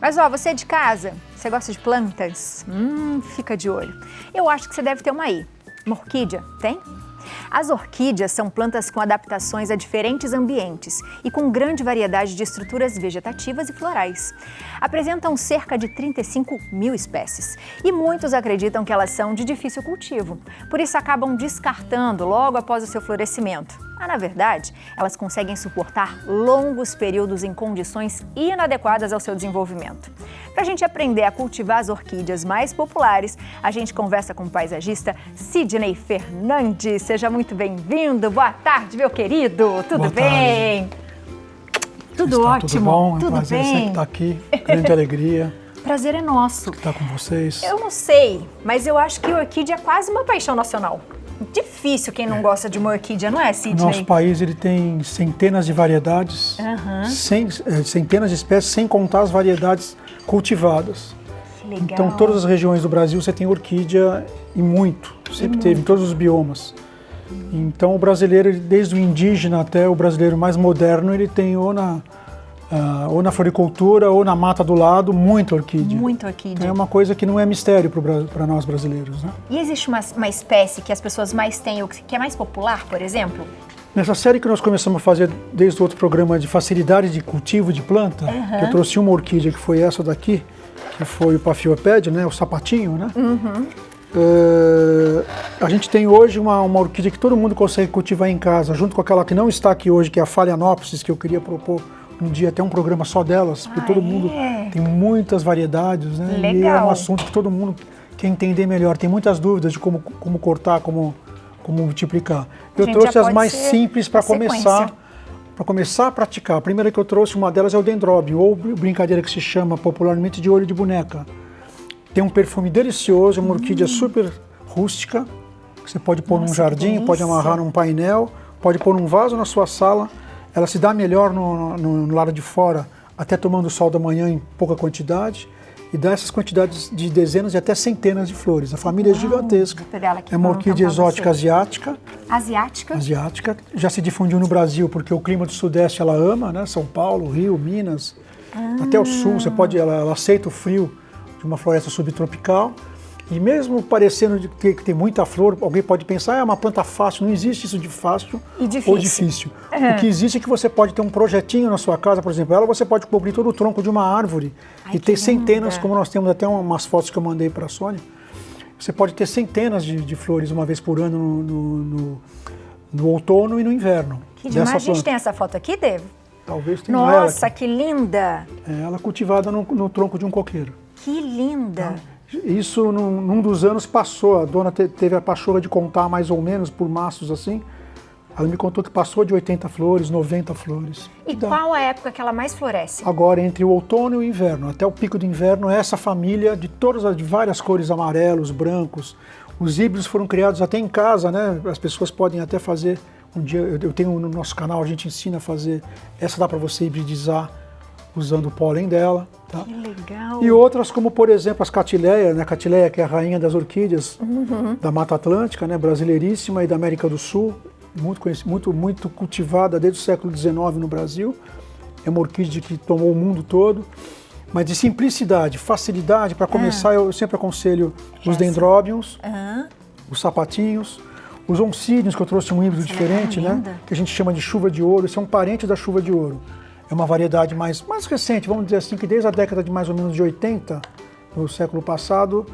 Mas ó, você é de casa? Você gosta de plantas? Fica de olho. Eu acho que você deve ter uma aí. Uma orquídea, tem? As orquídeas são plantas com adaptações a diferentes ambientes e com grande variedade de estruturas vegetativas e florais. Apresentam cerca de 35 mil espécies e muitos acreditam que elas são de difícil cultivo, por isso acabam descartando logo após o seu florescimento. Mas, na verdade, elas conseguem suportar longos períodos em condições inadequadas ao seu desenvolvimento. Para a gente aprender a cultivar as orquídeas mais populares, a gente conversa com o paisagista Sidney Fernandes. Seja muito bem-vindo. Boa tarde, meu querido. Tudo bem? Tudo ótimo. Tudo bom? É um tudo prazer bem? sempre estar aqui. Grande alegria. Prazer é nosso. Estar com vocês. Eu não sei, mas eu acho que orquídea é quase uma paixão nacional. Difícil quem não gosta de uma orquídea, não é, Sidney? Nosso país ele tem centenas de variedades, centenas de espécies, sem contar as variedades cultivadas. Que legal. Então, todas as regiões do Brasil você tem orquídea e muito. Sempre teve, em todos os biomas. Então, o brasileiro, desde o indígena até o brasileiro mais moderno, ele tem ou na floricultura ou na mata do lado, muita orquídea. Muita orquídea. É uma coisa que não é mistério para nós brasileiros, né? E existe uma espécie que as pessoas mais têm, ou que é mais popular, por exemplo? Nessa série que nós começamos a fazer desde o outro programa de facilidade de cultivo de planta, que eu trouxe uma orquídea que foi essa daqui, que foi o Paphiopedilum, né, o sapatinho, né? A gente tem hoje uma orquídea que todo mundo consegue cultivar em casa, junto com aquela que não está aqui hoje, que é a Phalaenopsis, que eu queria propor um dia até um programa só delas, porque todo mundo tem muitas variedades, né? Legal. E é um assunto que todo mundo quer entender melhor. Tem muitas dúvidas de como cortar, como multiplicar. Eu trouxe as mais simples para começar a praticar. A primeira que eu trouxe, uma delas é o dendróbio, ou brincadeira que se chama popularmente de olho de boneca. Tem um perfume delicioso, uma orquídea super rústica, que você pode pôr num jardim, pode amarrar num painel, pode pôr num vaso na sua sala. Ela se dá melhor no lado de fora, até tomando sol da manhã em pouca quantidade, e dá essas quantidades de dezenas e até centenas de flores. A família é gigantesca. Vou pegar ela aqui é uma orquídea exótica asiática. Asiática? Já se difundiu no Brasil, porque o clima do Sudeste ela ama, né? São Paulo, Rio, Minas, até o Sul. Ela aceita o frio de uma floresta subtropical. E mesmo parecendo que tem muita flor, alguém pode pensar, é uma planta fácil. Não existe isso de fácil ou difícil. O que existe é que você pode ter um projetinho na sua casa, por exemplo, você pode cobrir todo o tronco de uma árvore e ter centenas, como nós temos até umas fotos que eu mandei para a Sônia. Você pode ter centenas de flores uma vez por ano no outono e no inverno. Que demais. A gente tem essa foto aqui, Dave? Talvez tenha ela. Nossa, que linda! Ela cultivada no tronco de um coqueiro. Que linda! Isso, num dos anos, passou. A dona teve a pachorra de contar mais ou menos por maços assim. Ela me contou que passou de 80 flores, 90 flores. E qual a época que ela mais floresce? Agora, entre o outono e o inverno. Até o pico do inverno, essa família de várias cores, amarelos, brancos. Os híbridos foram criados até em casa, né? As pessoas podem até fazer. Um dia, eu tenho no nosso canal, a gente ensina a fazer. Essa dá para você hibridizar usando o pólen dela. Tá? Que legal! E outras como, por exemplo, as Catileia, né? Catileia, que é a rainha das orquídeas da Mata Atlântica, né? Brasileiríssima, e da América do Sul, muito cultivada desde o século XIX no Brasil. É uma orquídea que tomou o mundo todo. Mas de simplicidade, facilidade, para começar, eu sempre aconselho os dendróbios, os sapatinhos, os oncídios, que eu trouxe um híbrido diferente, né? Que a gente chama de chuva de ouro. Esse é um parente da chuva de ouro. É uma variedade mais recente, vamos dizer assim, que desde a década de mais ou menos de 80, no século passado,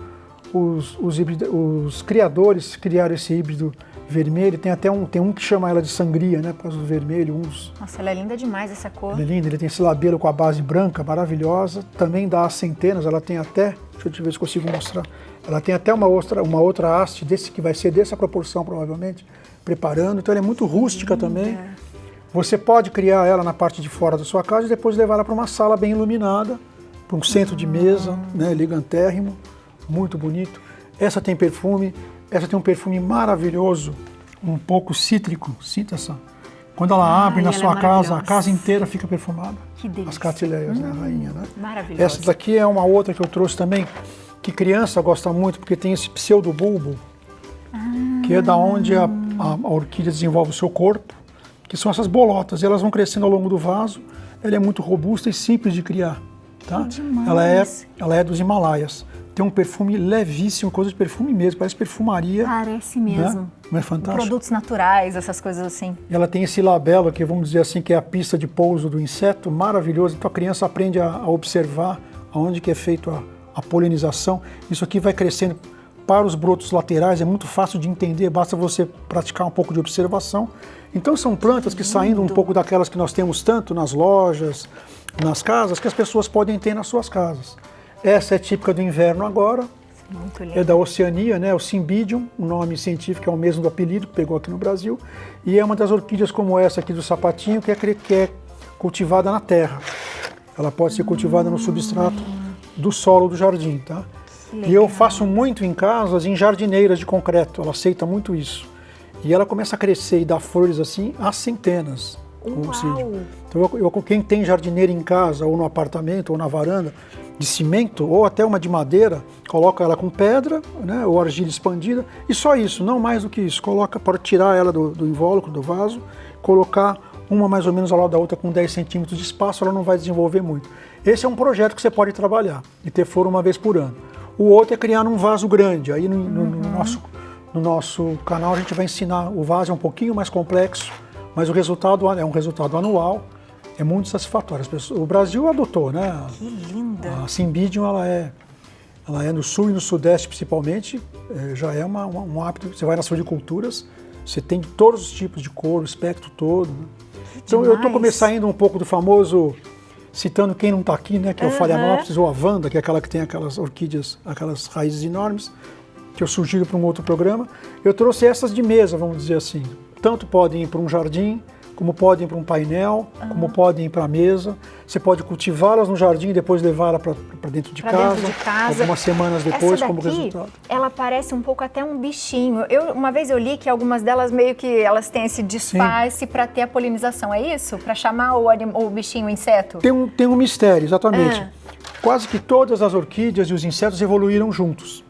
os criadores criaram esse híbrido vermelho. Tem um que chama ela de sangria, né, por causa do vermelho. Nossa, ela é linda demais, essa cor. Ela é linda, ele tem esse labelo com a base branca, maravilhosa. Também dá centenas, ela tem até, deixa eu ver se consigo mostrar, ela tem até uma outra haste, que vai ser dessa proporção provavelmente, preparando. Então ela é muito rústica também. Você pode criar ela na parte de fora da sua casa e depois levar ela para uma sala bem iluminada, para um centro de mesa, né, elegantérrimo, muito bonito. Essa tem perfume, essa tem um perfume maravilhoso, um pouco cítrico. Sinta essa. Quando ela abre na sua casa, a casa inteira fica perfumada. Que delícia. As Catileias, né, a rainha, né? Maravilhosa. Essa daqui é uma outra que eu trouxe também, que criança gosta muito, porque tem esse pseudobulbo, que é da onde a orquídea desenvolve o seu corpo, que são essas bolotas, e elas vão crescendo ao longo do vaso. Ela é muito robusta e simples de criar. Tá? Ela é dos Himalaias. Tem um perfume levíssimo, coisa de perfume mesmo, parece perfumaria. Parece mesmo. Né? Não é fantástico? Produtos naturais, essas coisas assim. E ela tem esse labelo que vamos dizer assim, que é a pista de pouso do inseto, maravilhoso. Então a criança aprende a observar aonde que é feito a polinização. Isso aqui vai crescendo para os brotos laterais, é muito fácil de entender, basta você praticar um pouco de observação. Então são plantas que saindo um pouco daquelas que nós temos tanto nas lojas, nas casas, que as pessoas podem ter nas suas casas. Essa é típica do inverno agora, é da Oceania, né? O Cymbidium, o nome científico é o mesmo do apelido, pegou aqui no Brasil, e é uma das orquídeas como essa aqui do sapatinho, que é cultivada na terra. Ela pode ser cultivada no substrato do solo do jardim, tá? E eu faço muito em casas, em jardineiras de concreto, ela aceita muito isso. E ela começa a crescer e dar flores assim a centenas. Então quem tem jardineira em casa, ou no apartamento, ou na varanda, de cimento, ou até uma de madeira, coloca ela com pedra, né, ou argila expandida, e só isso, não mais do que isso. Coloca para tirar ela do invólucro, do vaso, colocar uma mais ou menos ao lado da outra com 10 centímetros de espaço, ela não vai desenvolver muito. Esse é um projeto que você pode trabalhar e ter flor uma vez por ano. O outro é criar num vaso grande. Aí no nosso canal a gente vai ensinar. O vaso é um pouquinho mais complexo, mas o resultado é um resultado anual. É muito satisfatório. O Brasil adotou, né? Que linda! A Cymbidium, ela é no sul e no sudeste principalmente, já é um hábito. Você vai nas floriculturas, você tem de todos os tipos de cor, o espectro todo. Então eu estou começando um pouco do famoso, citando quem não está aqui, né? Que é o Phalaenopsis ou a Vanda, que é aquela que tem aquelas orquídeas, aquelas raízes enormes, que eu sugiro para um outro programa. Eu trouxe essas de mesa, vamos dizer assim. Tanto podem ir para um jardim, como podem ir para um painel, como podem ir para a mesa. Você pode cultivá-las no jardim e depois levá-la para dentro de casa, algumas semanas depois, como resultado. Ela parece um pouco até um bichinho. Uma vez eu li que algumas delas meio que elas têm esse disfarce para ter a polinização, é isso? Para chamar o bichinho, o inseto? Tem um mistério, exatamente. Quase que todas as orquídeas e os insetos evoluíram juntos.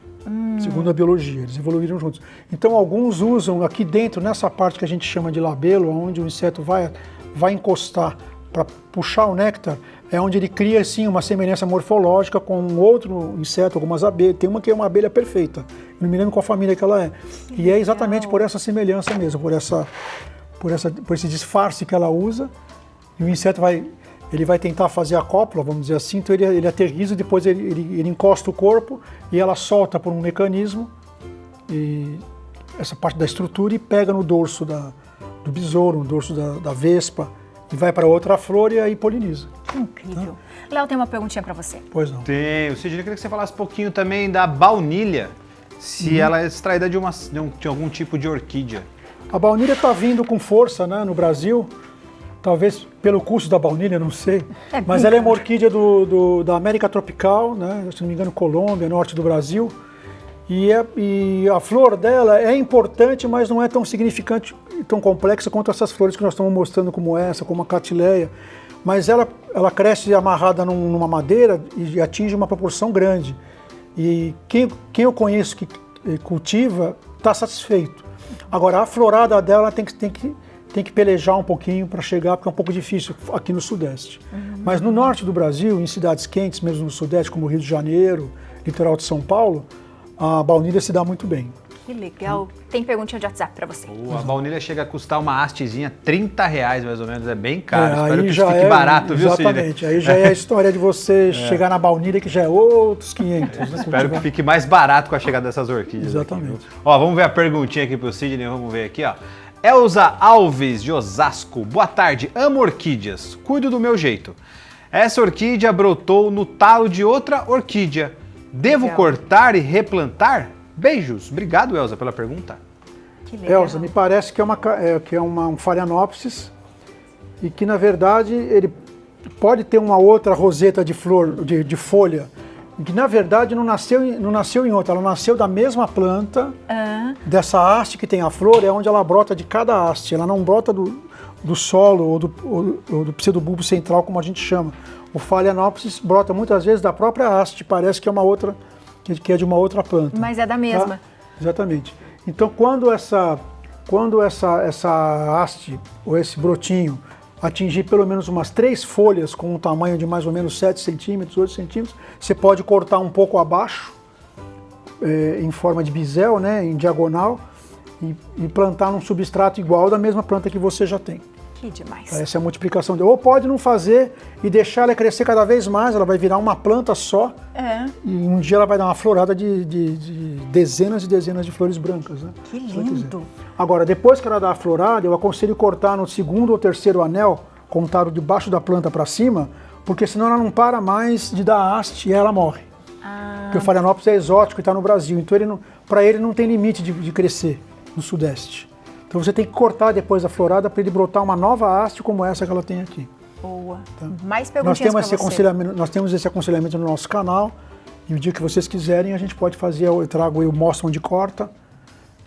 Segundo a biologia, eles evoluíram juntos. Então alguns usam aqui dentro, nessa parte que a gente chama de labelo, onde o inseto vai encostar para puxar o néctar, é onde ele cria assim uma semelhança morfológica com um outro inseto, algumas abelhas. Tem uma que é uma abelha perfeita, eu não me lembro qual família que ela é. E é exatamente por essa semelhança mesmo, por esse disfarce que ela usa, e o inseto ele vai tentar fazer a cópula, vamos dizer assim, então ele aterriza, depois ele encosta o corpo e ela solta por um mecanismo e essa parte da estrutura e pega no dorso do besouro, no dorso da vespa e vai para outra flor e aí poliniza. Incrível. Léo, tem uma perguntinha para você. Pois não. Tem. Sidney, eu queria que você falasse um pouquinho também da baunilha, se ela é extraída de algum tipo de orquídea. A baunilha está vindo com força, né, no Brasil. Talvez pelo custo da baunilha, não sei, mas ela é uma orquídea da América tropical, né? Se não me engano, Colômbia, norte do Brasil, e a flor dela é importante, mas não é tão significante e tão complexa quanto essas flores que nós estamos mostrando, como essa, como a catileia, mas ela cresce amarrada numa madeira e atinge uma proporção grande, e quem eu conheço que cultiva está satisfeito. Agora, a florada dela tem que pelejar um pouquinho para chegar, porque é um pouco difícil aqui no Sudeste. Mas no norte do Brasil, em cidades quentes, mesmo no Sudeste, como Rio de Janeiro, litoral de São Paulo, a baunilha se dá muito bem. Que legal. Tem perguntinha de WhatsApp para você. A baunilha chega a custar uma hastezinha R$30 mais ou menos, é bem caro. Espero que isso fique barato, viu, Sidney? Exatamente, aí já é a história de você chegar na baunilha, que já é outros 500. Né? Espero que fique mais barato com a chegada dessas orquídeas. Exatamente. Aqui, ó, vamos ver a perguntinha aqui pro Sidney, vamos ver aqui, ó. Elza Alves, de Osasco. Boa tarde, amo orquídeas, cuido do meu jeito. Essa orquídea brotou no talo de outra orquídea. Devo cortar e replantar? Beijos. Obrigado, Elza, pela pergunta. Que legal. Elza, me parece que é um Phalaenopsis e que, na verdade, ele pode ter uma outra roseta de flor, de folha, que, na verdade, não nasceu em outra. Ela nasceu da mesma planta, dessa haste que tem a flor, é onde ela brota de cada haste. Ela não brota do solo ou do pseudobulbo central, como a gente chama. O Phalaenopsis brota muitas vezes da própria haste, parece que é uma outra, que é de uma outra planta. Mas é da mesma. Tá? Exatamente. Então, quando essa haste ou esse brotinho atingir pelo menos umas 3 folhas com um tamanho de mais ou menos 7 centímetros, 8 centímetros. Você pode cortar um pouco abaixo, em forma de bisel, né, em diagonal, e plantar num substrato igual da mesma planta que você já tem. Que demais. Essa é a multiplicação dela. Ou pode não fazer e deixar ela crescer cada vez mais, ela vai virar uma planta só. E um dia ela vai dar uma florada de dezenas e dezenas de flores brancas. Né? Que lindo! Agora, depois que ela dá a florada, eu aconselho cortar no 2º ou 3º anel, contado debaixo da planta para cima, porque senão ela não para mais de dar haste e ela morre. Porque o Phalaenopsis é exótico e está no Brasil, então para ele não tem limite de crescer no Sudeste. Então você tem que cortar depois da florada para ele brotar uma nova haste como essa que ela tem aqui. Boa. Tá? Mais perguntinhas para você. Nós temos esse aconselhamento no nosso canal e o dia que vocês quiserem a gente pode fazer, eu mostro onde corta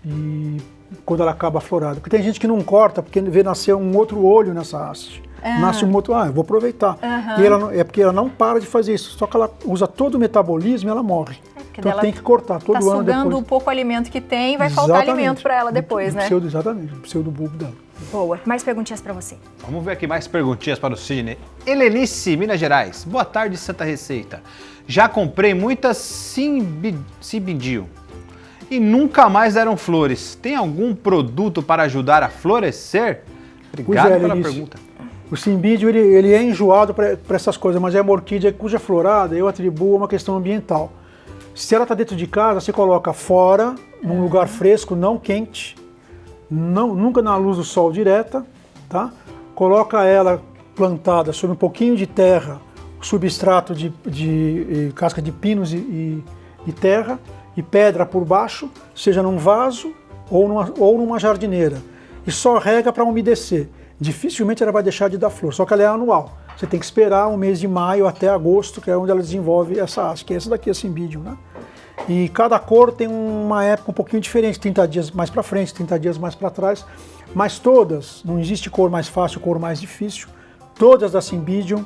e quando ela acaba a florada. Porque tem gente que não corta porque vê nascer um outro olho nessa haste. Nasce um outro, eu vou aproveitar. E é porque ela não para de fazer isso, só que ela usa todo o metabolismo e ela morre. Então tem que cortar todo ano depois. Tá sugando o pouco alimento que tem, vai faltar alimento para ela depois, né? Exatamente, o pseudobulbo dela. Boa. Mais perguntinhas para você. Vamos ver aqui mais perguntinhas para o Sidney. Helenice, Minas Gerais. Boa tarde, Santa Receita. Já comprei muitas Cymbidium e nunca mais deram flores. Tem algum produto para ajudar a florescer? Obrigado pela pergunta. O Cymbidium ele é enjoado para essas coisas, mas é uma orquídea cuja florada eu atribuo a uma questão ambiental. Se ela está dentro de casa, você coloca fora, num lugar fresco, não quente, nunca na luz do sol direta, tá? Coloca ela plantada sobre um pouquinho de terra, substrato de casca de pinos e terra, e pedra por baixo, seja num vaso ou numa jardineira. E só rega para umedecer. Dificilmente ela vai deixar de dar flor, só que ela é anual. Você tem que esperar o mês de maio até agosto, que é onde ela desenvolve essa haste, que essa daqui é a Cymbidium, né? E cada cor tem uma época um pouquinho diferente, 30 dias mais para frente, 30 dias mais para trás, mas todas, não existe cor mais fácil, cor mais difícil, todas da Cymbidium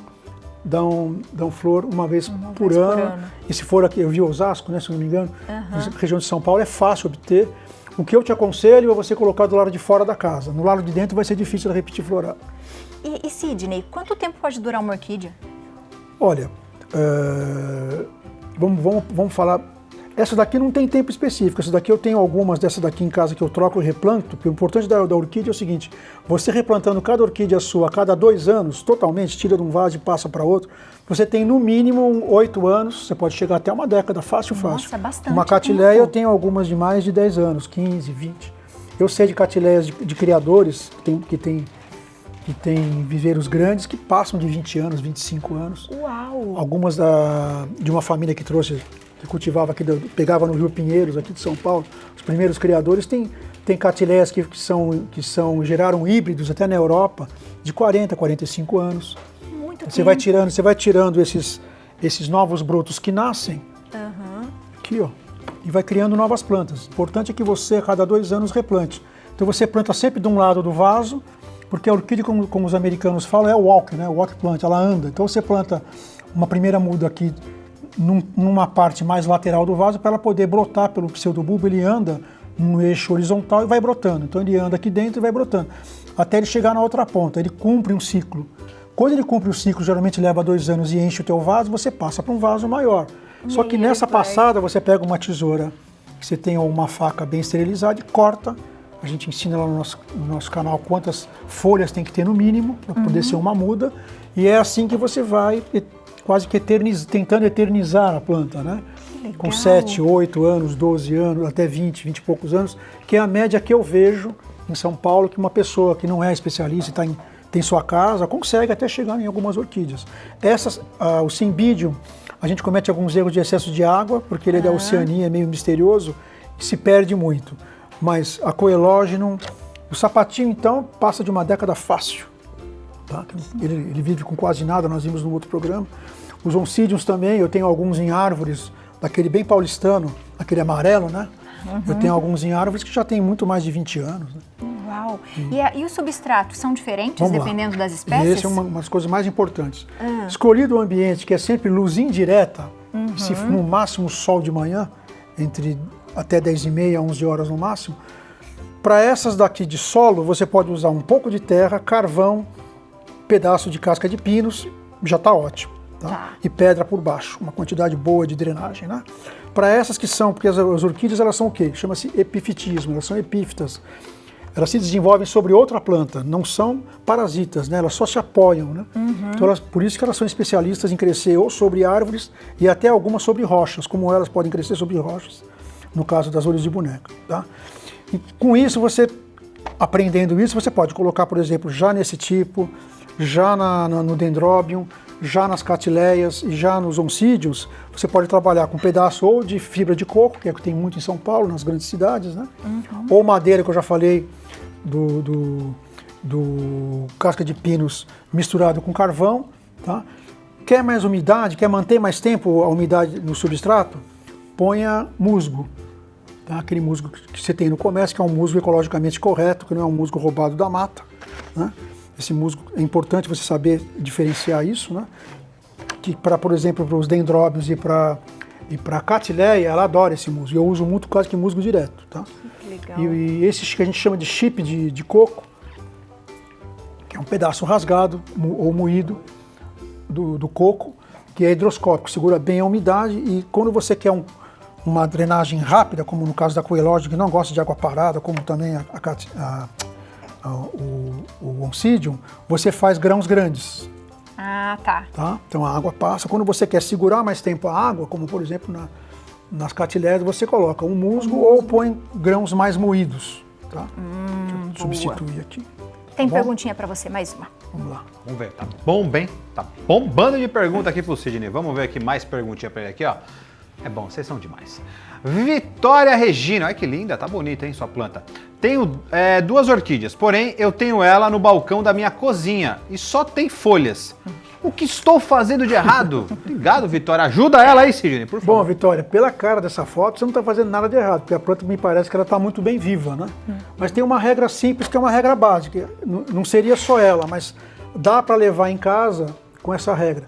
dão flor uma vez por ano. E se for aqui, eu vi Osasco, né, se não me engano, região de São Paulo, é fácil obter. O que eu te aconselho é você colocar do lado de fora da casa. No lado de dentro vai ser difícil de repetir florada. E Sidney, quanto tempo pode durar uma orquídea? Olha, vamos falar... Essa daqui não tem tempo específico. Essa daqui eu tenho algumas dessas daqui em casa que eu troco e replanto. Porque o importante da orquídea é o seguinte, você replantando cada orquídea sua a cada 2 anos, totalmente, tira de um vaso e passa para outro, você tem no mínimo 8 anos, você pode chegar até uma década, fácil. Nossa, bastante. Uma catileia eu tenho algumas de mais de 10 anos, 15, 20. Eu sei de catileias de criadores que tem viveiros grandes que passam de 20 anos, 25 anos. Uau! Algumas de uma família que cultivava aqui, pegava no Rio Pinheiros, aqui de São Paulo, os primeiros criadores, tem catileias que geraram híbridos até na Europa, de 40, 45 anos. Muito tempo. Você vai tirando esses novos brotos que nascem, aqui ó, e vai criando novas plantas. O importante é que você, a cada 2 anos, replante. Então você planta sempre de um lado do vaso, porque a orquídea, como os americanos falam, é walk, né? Walk plant, ela anda. Então você planta uma primeira muda aqui numa parte mais lateral do vaso para ela poder brotar pelo pseudobulbo. Ele anda num eixo horizontal e vai brotando. Então ele anda aqui dentro e vai brotando, até ele chegar na outra ponta. Ele cumpre um ciclo. Quando ele cumpre o ciclo, geralmente leva 2 anos e enche o teu vaso, você passa para um vaso maior. Só que nessa passada você pega uma tesoura, você tem uma faca bem esterilizada e corta. A gente ensina lá no nosso canal quantas folhas tem que ter no mínimo para poder ser uma muda. E é assim que você vai quase que tentando eternizar a planta, né? Com 7, 8 anos, 12 anos, até 20 e poucos anos, que é a média que eu vejo em São Paulo, que uma pessoa que não é especialista e tem sua casa, consegue até chegar em algumas orquídeas. O Cymbidium, a gente comete alguns erros de excesso de água, porque ele é da Oceania, é meio misterioso, e se perde muito. Mas a Coelógeno, o sapatinho então passa de uma década fácil. Tá? Ele vive com quase nada, nós vimos no outro programa. Os Oncidiums também, eu tenho alguns em árvores, daquele bem paulistano, aquele amarelo, né? Eu tenho alguns em árvores que já tem muito mais de 20 anos. Né? Uau! E os substratos são diferentes dependendo das espécies? Essa é uma das coisas mais importantes. Escolhido o ambiente, que é sempre luz indireta, se no máximo sol de manhã, entre até 10h30, 11 horas no máximo. Para essas daqui de solo, você pode usar um pouco de terra, carvão, pedaço de casca de pinos, já está ótimo. Tá? E pedra por baixo, uma quantidade boa de drenagem, né? Para essas que são, porque as orquídeas elas são o quê? Chama-se epifitismo, elas são epífitas. Elas se desenvolvem sobre outra planta, não são parasitas, né? Elas só se apoiam, né? Então, por isso que elas são especialistas em crescer ou sobre árvores e até algumas sobre rochas, como elas podem crescer sobre rochas, no caso das olhos de boneca, tá? E com isso, aprendendo isso, você pode colocar, por exemplo, já nesse tipo, já no dendrobium, já nas catileias e já nos oncídios, você pode trabalhar com um pedaço ou de fibra de coco, que é o que tem muito em São Paulo, nas grandes cidades, né? Ou madeira, que eu já falei, do casca de pinos misturado com carvão, tá? Quer mais umidade, quer manter mais tempo a umidade no substrato? Ponha musgo, tá? Aquele musgo que você tem no comércio, que é um musgo ecologicamente correto, que não é um musgo roubado da mata, né? Esse musgo, é importante você saber diferenciar isso, né? Que por exemplo, para os dendróbios e para a catileia, ela adora esse musgo. Eu uso muito quase que musgo direto, tá? Que legal. E esse que a gente chama de chip de coco, que é um pedaço rasgado ou moído do coco, que é hidroscópico, segura bem a umidade e quando você quer uma drenagem rápida, como no caso da Coelógio, que não gosta de água parada, como também o oncidium, você faz grãos grandes. Ah, tá. Então a água passa. Quando você quer segurar mais tempo a água, como por exemplo nas catileias, você coloca um musgo ou põe grãos mais moídos. Tá? Deixa eu substituir aqui. Tem perguntinha para você, mais uma. Vamos lá. Vamos ver, tá bom, bem? Tá bombando de pergunta aqui pro Sidney. Vamos ver aqui mais perguntinha para ele aqui, ó. É bom, vocês são demais. Vitória Regina, olha que linda, tá bonita, hein, sua planta. Tenho 2 orquídeas, porém eu tenho ela no balcão da minha cozinha e só tem folhas. O que estou fazendo de errado? Obrigado, Vitória. Ajuda ela aí, Sidney, por favor. Bom, Vitória, pela cara dessa foto, você não está fazendo nada de errado, porque a planta me parece que ela está muito bem viva, né? Mas tem uma regra simples, que é uma regra básica. Não seria só ela, mas dá para levar em casa com essa regra.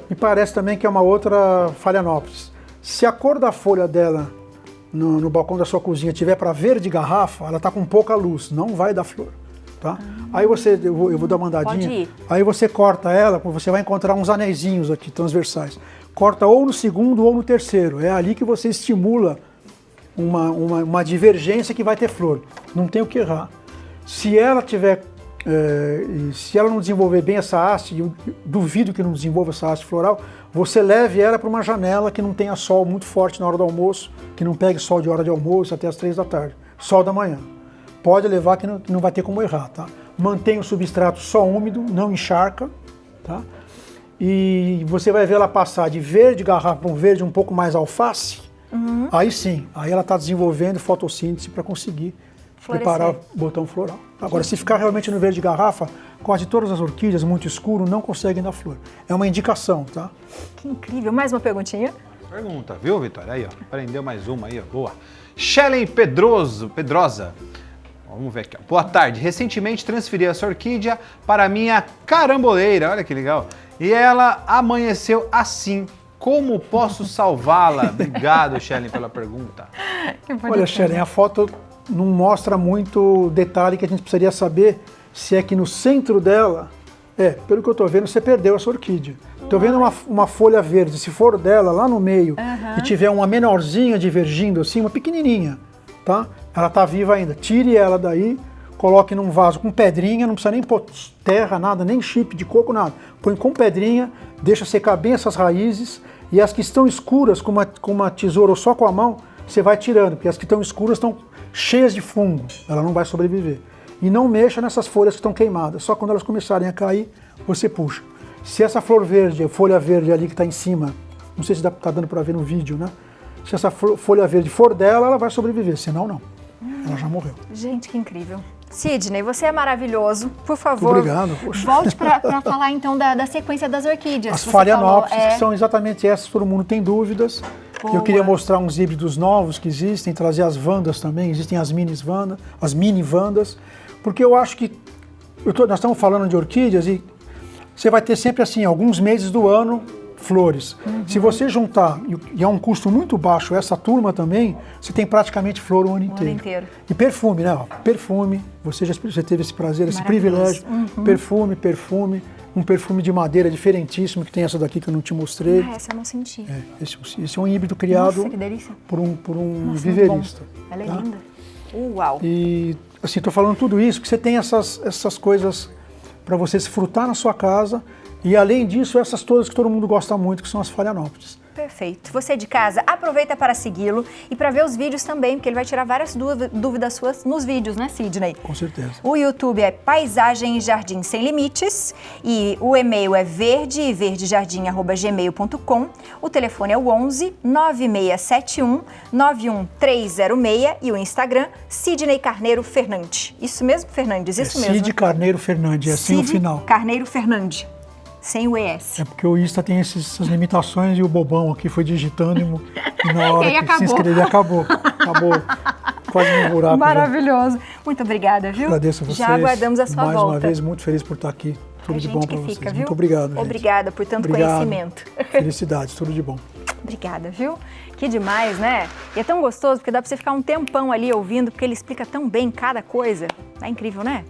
Me parece também que é uma outra Phalaenopsis. Se a cor da folha dela no balcão da sua cozinha tiver para verde garrafa, ela está com pouca luz, não vai dar flor. Tá? Aí eu vou dar uma andadinha, aí você corta ela, você vai encontrar uns anéisinhos aqui transversais. Corta ou no segundo ou no terceiro, é ali que você estimula uma divergência que vai ter flor. Não tem o que errar. Se ela se ela não desenvolver bem essa haste, eu duvido que não desenvolva essa haste floral, você leve ela para uma janela que não tenha sol muito forte na hora do almoço, que não pegue sol de hora de almoço até as 3 da tarde, sol da manhã. Pode levar que não vai ter como errar, tá? Mantenha o substrato só úmido, não encharca, tá? E você vai ver ela passar de verde garrafa para um verde um pouco mais alface, aí sim, aí ela está desenvolvendo fotossíntese para conseguir preparar o botão floral. Agora, se ficar realmente no verde garrafa, quase todas as orquídeas muito escuro não conseguem dar flor. É uma indicação, tá? Que incrível. Mais uma perguntinha? Pergunta, viu, Vitória? Aí, ó, aprendeu mais uma aí, ó, boa. Shellen Pedrosa. Vamos ver aqui, ó. Boa tarde. Recentemente transferi essa orquídea para a minha caramboleira, olha que legal. E ela amanheceu assim. Como posso salvá-la? Obrigado, Shellen, pela pergunta. Olha, Shellen, a foto não mostra muito detalhe que a gente precisaria saber se é que no centro dela, pelo que eu estou vendo, você perdeu essa orquídea. Estou vendo uma folha verde, se for dela lá no meio e tiver uma menorzinha divergindo assim, uma pequenininha, tá? Ela está viva ainda. Tire ela daí, coloque num vaso com pedrinha, não precisa nem pôr terra, nada, nem chip de coco, nada. Põe com pedrinha, deixa secar bem essas raízes e as que estão escuras com uma tesoura ou só com a mão, você vai tirando, porque as que estão escuras estão cheias de fungo, ela não vai sobreviver. E não mexa nessas folhas que estão queimadas, só quando elas começarem a cair, você puxa. Se essa flor verde, a folha verde ali que está em cima, não sei se está dando para ver no vídeo, né? Se essa folha verde for dela, ela vai sobreviver, senão não. Ela já morreu. Gente, que incrível. Sidney, você é maravilhoso. Por favor, obrigado, poxa. Volte para falar então da sequência das orquídeas. As Phalaenopsis, que são exatamente essas, todo mundo tem dúvidas. Boa. Eu queria mostrar uns híbridos novos que existem, trazer as vandas também, existem as mini vandas, porque eu acho que nós estamos falando de orquídeas e você vai ter sempre assim, alguns meses do ano flores. Se você juntar, e é um custo muito baixo, essa turma também, você tem praticamente flor o ano inteiro. E perfume, né? Ó, perfume, você já teve esse prazer, esse privilégio. Perfume, um perfume de madeira diferentíssimo, que tem essa daqui que eu não te mostrei. Ah, essa eu não senti. Esse é um híbrido criado por um viverista. Ela é linda. Uau! E assim, estou falando tudo isso, porque você tem essas coisas para você se frutar na sua casa. E além disso, essas todas que todo mundo gosta muito, que são as phalaenopsis. Perfeito. Você de casa, aproveita para segui-lo e para ver os vídeos também, porque ele vai tirar várias dúvidas suas nos vídeos, né, Sidney? Com certeza. O YouTube é Paisagem e Jardim Sem Limites e o e-mail é verdejardim@gmail.com. O telefone é o 11 9671 91306 e o Instagram Sidney Carneiro Fernandes. Isso mesmo, Fernandes? Isso mesmo. Cid Carneiro Fernandes, é assim o final. Carneiro Fernandes. Sem o ES. É porque o Insta tem essas limitações e o bobão aqui foi digitando e na hora que se inscrever acabou. Quase no buraco. Maravilhoso. Já. Muito obrigada, viu? Agradeço a vocês. Já aguardamos a sua volta. Mais uma vez, muito feliz por estar aqui. Tudo de bom para vocês. Viu? Muito obrigado, gente. Obrigada por tanto conhecimento. Felicidades, tudo de bom. Obrigada, viu? Que demais, né? E é tão gostoso porque dá para você ficar um tempão ali ouvindo, porque ele explica tão bem cada coisa. É incrível, né?